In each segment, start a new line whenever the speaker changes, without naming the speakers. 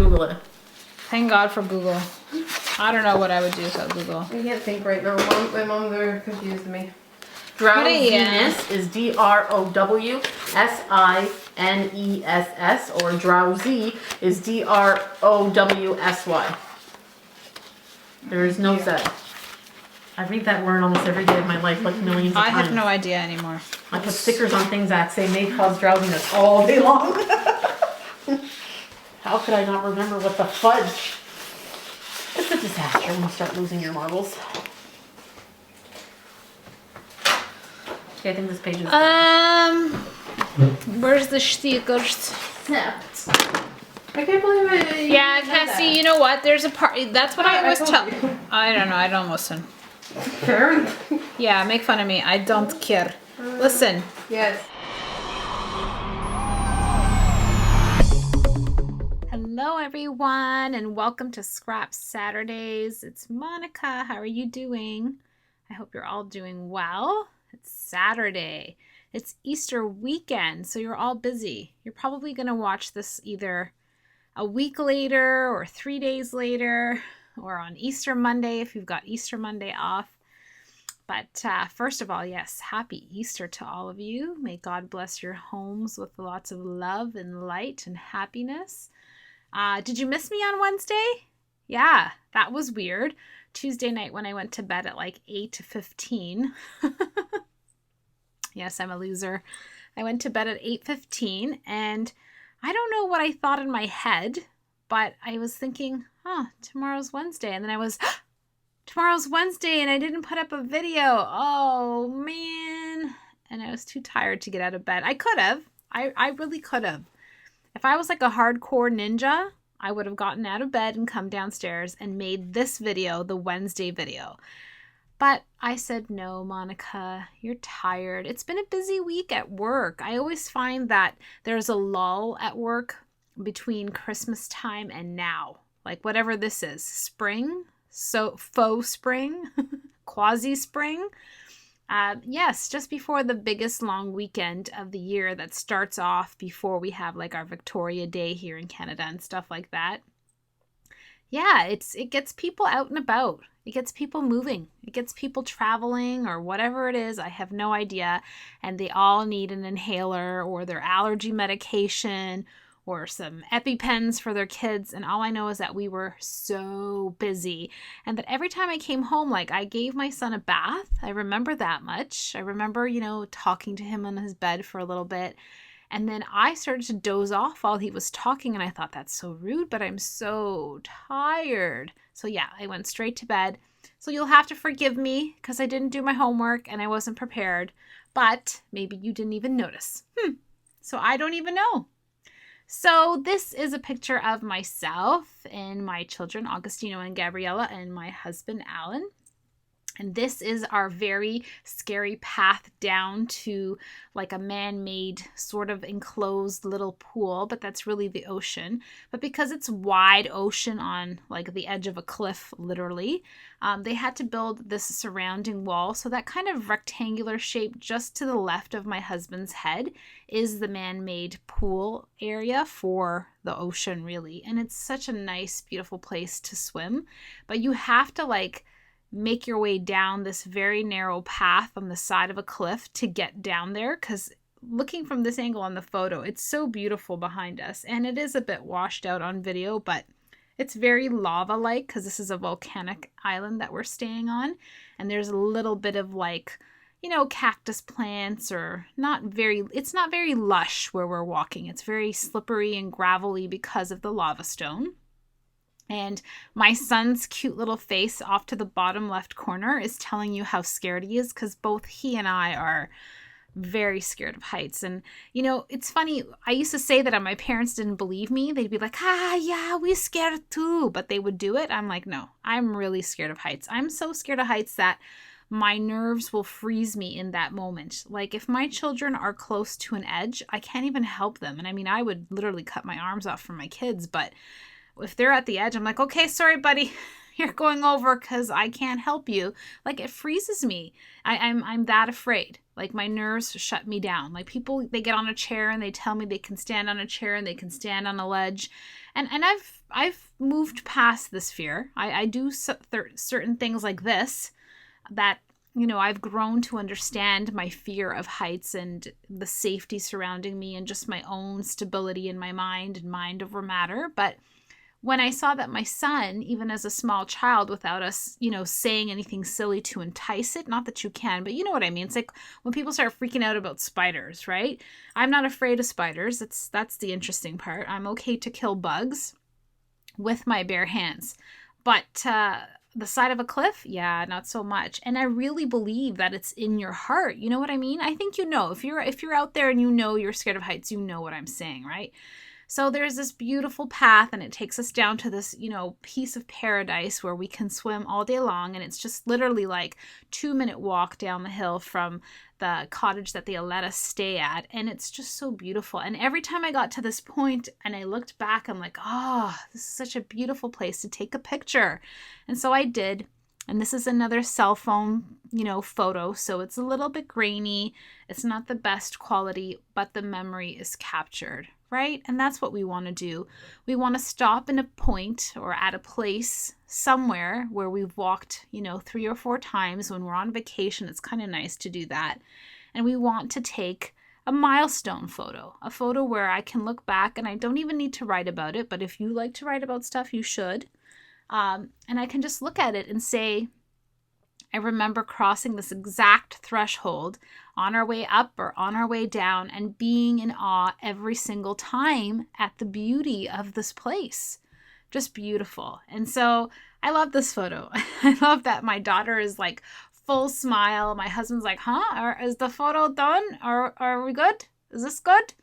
Google it.
Thank God for Google. I don't know what I would do without Google.
I can't think right now. My mom very confused me.
Drowsiness is drowsiness, or drowsy is drowsy. There is no Z. I read that word almost every day of my life, like millions of times.
I have no idea anymore.
I put stickers on things that say may cause drowsiness all day long. How could I not remember what the fudge? It's a disaster when you start losing your marbles. Okay, I think this page is
where's the stickers?
I can't believe it.
Yeah, Cassie, you know what? There's a part. That's what I always tell. I don't know. I don't listen.
Karen?
Yeah, make fun of me. I don't care. Listen.
Yes.
Hello, everyone, and welcome to Scrap Saturdays. It's Monica. How are you doing? I hope you're all doing well. It's Saturday. It's Easter weekend, so you're all busy. You're probably going to watch this either a week later or 3 days later or on Easter Monday if you've got Easter Monday off. But first of all, yes, happy Easter to all of you. May God bless your homes with lots of love and light and happiness. Did you miss me on Wednesday? Yeah, that was weird. Tuesday night when I went to bed at like 8:15. Yes, I'm a loser. I went to bed at 8:15 and I don't know what I thought in my head, but I was thinking, tomorrow's Wednesday. And then I was, tomorrow's Wednesday and I didn't put up a video. Oh, man. And I was too tired to get out of bed. I could have. I really could have. If I was like a hardcore ninja, I would have gotten out of bed and come downstairs and made this video the Wednesday video. But I said, no, Monica, you're tired. It's been a busy week at work. I always find that there's a lull at work between Christmas time and now. Like whatever this is, spring, so faux spring, quasi-spring. Yes, just before the biggest long weekend of the year that starts off before we have like our Victoria Day here in Canada and stuff like that. Yeah, it gets people out and about. It gets people moving. It gets people traveling or whatever it is. I have no idea. And they all need an inhaler or their allergy medication or some EpiPens for their kids. And all I know is that we were so busy. And that every time I came home, like I gave my son a bath. I remember that much. I remember, talking to him on his bed for a little bit. And then I started to doze off while he was talking. And I thought, that's so rude, but I'm so tired. So yeah, I went straight to bed. So you'll have to forgive me because I didn't do my homework and I wasn't prepared. But maybe you didn't even notice. So I don't even know. So this is a picture of myself and my children, Augustino and Gabriella, and my husband, Alan. And this is our very scary path down to like a man-made sort of enclosed little pool, but that's really the ocean. But because it's wide ocean on like the edge of a cliff, literally, they had to build this surrounding wall. So that kind of rectangular shape just to the left of my husband's head is the man-made pool area for the ocean, really. And it's such a nice, beautiful place to swim. But you have to make your way down this very narrow path on the side of a cliff to get down there, because looking from this angle on the photo, it's so beautiful behind us, and it is a bit washed out on video, but it's very lava-like because this is a volcanic island that we're staying on, and there's a little bit of cactus plants, or it's not very lush where we're walking. It's very slippery and gravelly because of the lava stone. And my son's cute little face off to the bottom left corner is telling you how scared he is, because both he and I are very scared of heights. And, it's funny. I used to say that and my parents didn't believe me. They'd be like, yeah, we're scared too. But they would do it. I'm like, no, I'm really scared of heights. I'm so scared of heights that my nerves will freeze me in that moment. Like if my children are close to an edge, I can't even help them. And I mean, I would literally cut my arms off for my kids, but if they're at the edge, I'm like, okay, sorry, buddy, you're going over because I can't help you. Like it freezes me. I'm that afraid. Like my nerves shut me down. Like people, they get on a chair and they tell me they can stand on a chair and they can stand on a ledge. And I've moved past this fear. I do certain things like this that, you know, I've grown to understand my fear of heights and the safety surrounding me and just my own stability in my mind and mind over matter. But when I saw that my son, even as a small child, without us, you know, saying anything silly to entice it, not that you can, but you know what I mean? It's like when people start freaking out about spiders, right? I'm not afraid of spiders. That's the interesting part. I'm okay to kill bugs with my bare hands. But the side of a cliff, yeah, not so much. And I really believe that it's in your heart. You know what I mean? I think you know. If you're out there and you know you're scared of heights, you know what I'm saying, right? So there's this beautiful path and it takes us down to this, you know, piece of paradise where we can swim all day long. And it's just literally like 2-minute walk down the hill from the cottage that they let us stay at. And it's just so beautiful. And every time I got to this point and I looked back, I'm like, oh, this is such a beautiful place to take a picture. And so I did. And this is another cell phone, you know, photo. So it's a little bit grainy. It's not the best quality, but the memory is captured, right? And that's what we want to do. We want to stop in a point or at a place somewhere where we've walked, you know, 3 or 4 times when we're on vacation. It's kind of nice to do that. And we want to take a milestone photo, a photo where I can look back and I don't even need to write about it. But if you like to write about stuff, you should. And I can just look at it and say, I remember crossing this exact threshold on our way up or on our way down and being in awe every single time at the beauty of this place. Just beautiful. And so I love this photo. I love that my daughter is like full smile. My husband's like, huh? Is the photo done? Are we good? Is this good?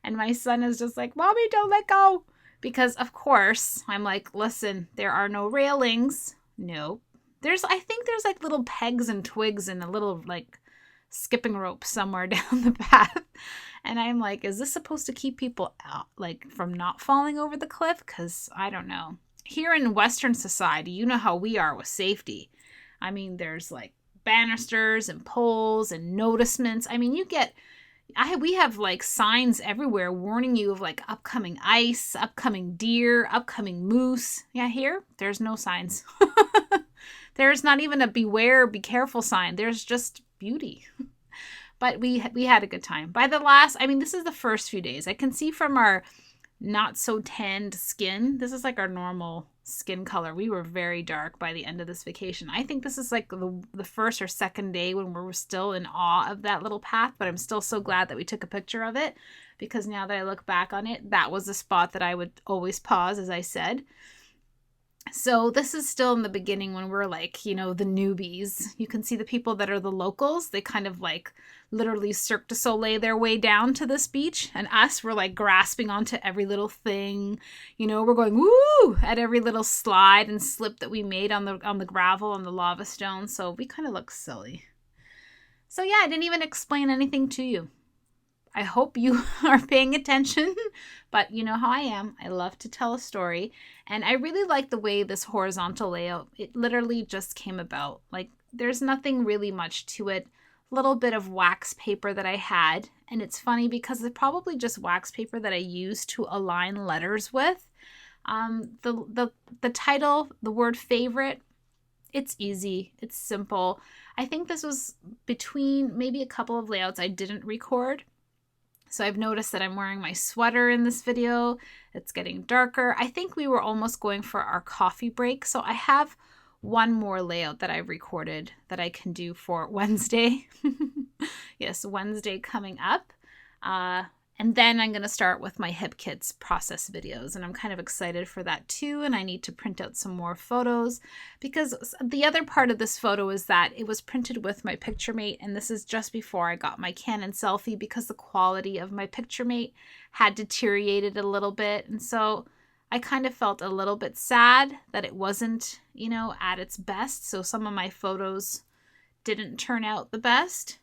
And my son is just like, Mommy, don't let go. Because of course, I'm like, listen, there are no railings. No. I think there's like little pegs and twigs and a little like skipping rope somewhere down the path. And I'm like, is this supposed to keep people out, like from not falling over the cliff? Because I don't know. Here in Western society, you know how we are with safety. I mean, there's like banisters and poles and notisements. I mean, we have like signs everywhere warning you of like upcoming ice, upcoming deer, upcoming moose. Yeah, here, there's no signs. There's not even a beware, be careful sign. There's just beauty. But we had a good time. This is the first few days. I can see from our not so tanned skin, this is like our normal skin color. We were very dark by the end of this vacation. I think this is like the first or second day when we were still in awe of that little path, but I'm still so glad that we took a picture of it because now that I look back on it, that was the spot that I would always pause, as I said. So this is still in the beginning when we're like, you know, the newbies. You can see the people that are the locals. They kind of like literally Cirque du Soleil their way down to this beach. And us, we're like grasping onto every little thing. You know, we're going woo at every little slide and slip that we made on the gravel, on the lava stone. So we kind of look silly. So yeah, I didn't even explain anything to you. I hope you are paying attention, but you know how I am. I love to tell a story, and I really like the way this horizontal layout, it literally just came about. Like, there's nothing really much to it. A little bit of wax paper that I had, and it's funny because it's probably just wax paper that I used to align letters with. The title, the word favorite, it's easy. It's simple. I think this was between maybe a couple of layouts I didn't record. So I've noticed that I'm wearing my sweater in this video. It's getting darker. I think we were almost going for our coffee break. So I have one more layout that I've recorded that I can do for Wednesday. Yes, Wednesday coming up. And then I'm going to start with my hip kits process videos. And I'm kind of excited for that too. And I need to print out some more photos because the other part of this photo is that it was printed with my PictureMate. And this is just before I got my Canon selfie because the quality of my PictureMate had deteriorated a little bit. And so I kind of felt a little bit sad that it wasn't, you know, at its best. So some of my photos didn't turn out the best.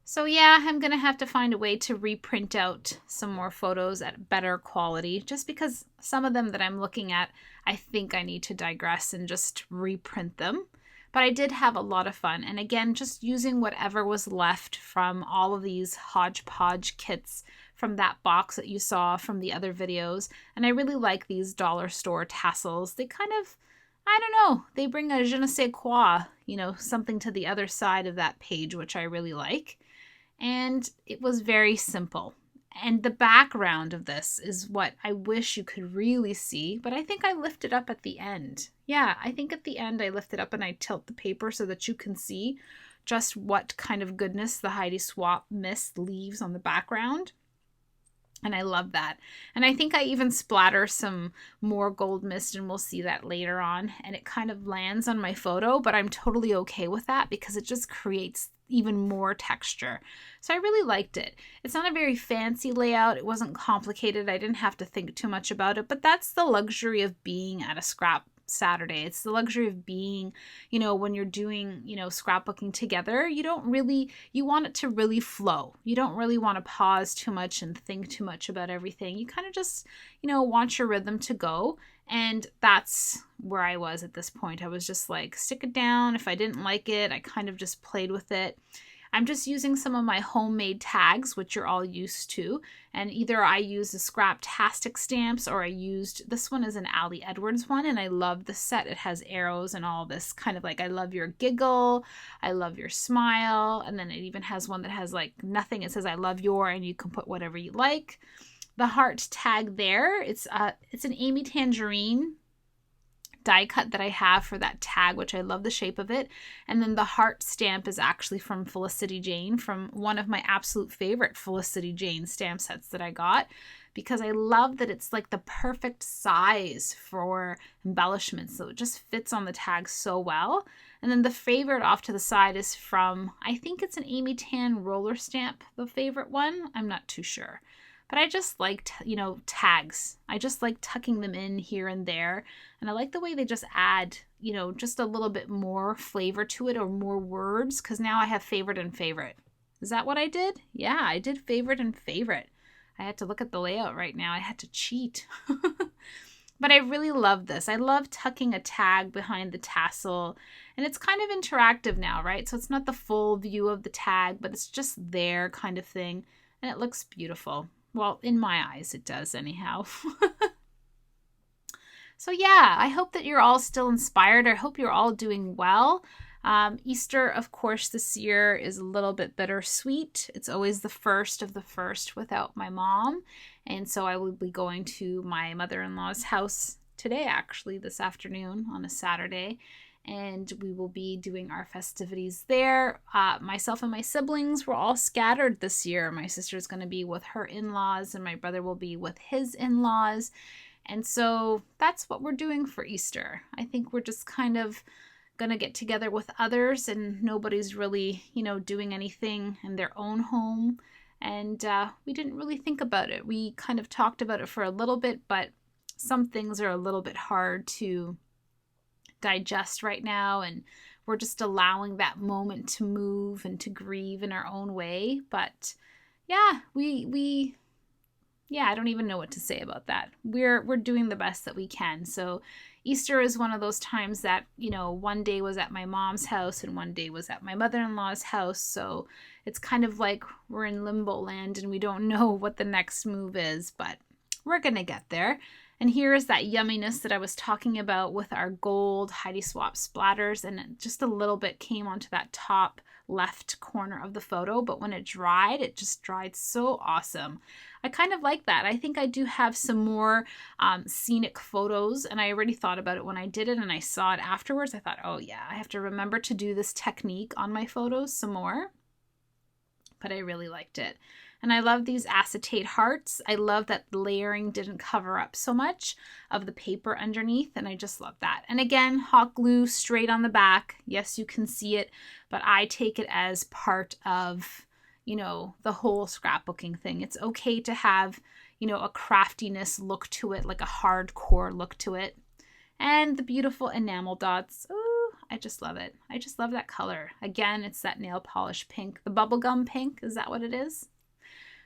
So yeah, I'm going to have to find a way to reprint out some more photos at better quality, just because some of them that I'm looking at, I think I need to digress and just reprint them. But I did have a lot of fun. And again, just using whatever was left from all of these hodgepodge kits from that box that you saw from the other videos. And I really like these dollar store tassels. They kind of, I don't know, they bring a je ne sais quoi, you know, something to the other side of that page, which I really like. And it was very simple. And the background of this is what I wish you could really see, but I think I lift it up at the end. Yeah, I think at the end I lift it up and I tilt the paper so that you can see just what kind of goodness the Heidi Swap mist leaves on the background. And I love that. And I think I even splatter some more gold mist, and we'll see that later on. And it kind of lands on my photo, but I'm totally okay with that because it just creates even more texture. So I really liked it. It's not a very fancy layout. It wasn't complicated. I didn't have to think too much about it, but that's the luxury of being at a scrap Saturday. It's the luxury of being, you know, when you're doing, you know, scrapbooking together, you want it to really flow. You don't really want to pause too much and think too much about everything. You kind of just, you know, want your rhythm to go. And that's where I was at this point. I was just like, stick it down. If I didn't like it, I kind of just played with it. I'm just using some of my homemade tags, which you're all used to. And either I use the Scraptastic stamps, or I used, this one is an Ali Edwards one, and I love the set. It has arrows and all this kind of like, I love your giggle, I love your smile. And then it even has one that has like nothing. It says, I love your, and you can put whatever you like. The heart tag there, it's an Amy Tangerine die cut that I have for that tag, which I love the shape of it. And then the heart stamp is actually from Felicity Jane, from one of my absolute favorite Felicity Jane stamp sets that I got, because I love that it's like the perfect size for embellishments. So it just fits on the tag so well. And then the favorite off to the side is from, I think it's an Amy Tan roller stamp, the favorite one. I'm not too sure. But I just liked, you know, tags. I just like tucking them in here and there. And I like the way they just add, you know, just a little bit more flavor to it, or more words, because now I have favorite and favorite. Is that what I did? Yeah, I did favorite and favorite. I had to look at the layout right now. I had to cheat. But I really love this. I love tucking a tag behind the tassel. And it's kind of interactive now, right? So it's not the full view of the tag, but it's just there kind of thing. And it looks beautiful. Well, in my eyes, it does anyhow. So yeah, I hope that you're all still inspired. I hope you're all doing well. Easter, of course, this year is a little bit bittersweet. It's always the first of the first without my mom. And so I will be going to my mother-in-law's house today, actually, this afternoon on a Saturday. And we will be doing our festivities there. Myself and my siblings were all scattered this year. My sister's going to be with her in-laws, and my brother will be with his in-laws. And so that's what we're doing for Easter. I think we're just kind of going to get together with others, and nobody's really, you know, doing anything in their own home. And we didn't really think about it. We kind of talked about it for a little bit, but some things are a little bit hard to digest right now, and we're just allowing that moment to move and to grieve in our own way. But yeah, I don't even know what to say about that. We're doing the best that we can. So Easter is one of those times that, you know, one day was at my mom's house and one day was at my mother-in-law's house. So it's kind of like we're in limbo land and we don't know what the next move is, but we're going to get there. And here is that yumminess that I was talking about with our gold Heidi Swap splatters. And just a little bit came onto that top left corner of the photo. But when it dried, it just dried so awesome. I kind of like that. I think I do have some more scenic photos. And I already thought about it when I did it and I saw it afterwards. I thought, oh yeah, I have to remember to do this technique on my photos some more. But I really liked it. And I love these acetate hearts. I love that the layering didn't cover up so much of the paper underneath, and I just love that. And again, hot glue straight on the back. Yes, you can see it, but I take it as part of, you know, the whole scrapbooking thing. It's okay to have, you know, a craftiness look to it, like a hardcore look to it. And the beautiful enamel dots. Ooh, I just love it. I just love that color. Again, it's that nail polish pink, the bubblegum pink. Is that what it is?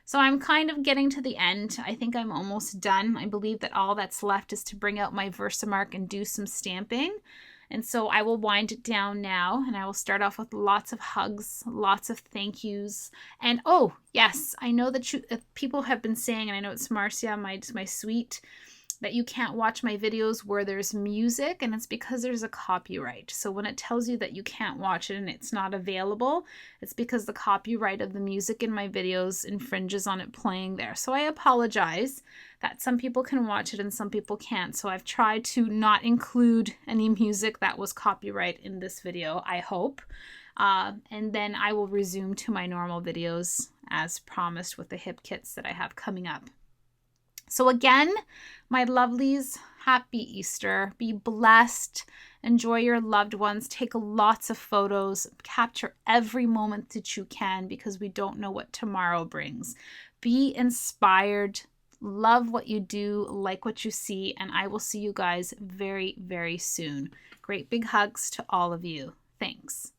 So I'm kind of getting to the end. I think I'm almost done. I believe that all that's left is to bring out my Versamark and do some stamping. And so I will wind it down now, and I will start off with lots of hugs, lots of thank yous. And oh, yes, I know that people have been saying, and I know it's Marcia, my sweet, that you can't watch my videos where there's music, and it's because there's a copyright. So when it tells you that you can't watch it and it's not available, it's because the copyright of the music in my videos infringes on it playing there. So I apologize that some people can watch it and some people can't. So I've tried to not include any music that was copyright in this video, I hope. And then I will resume to my normal videos as promised with the hip kits that I have coming up. So again, my lovelies, happy Easter. Be blessed. Enjoy your loved ones. Take lots of photos. Capture every moment that you can, because we don't know what tomorrow brings. Be inspired. Love what you do. Like what you see. And I will see you guys very, very soon. Great big hugs to all of you. Thanks.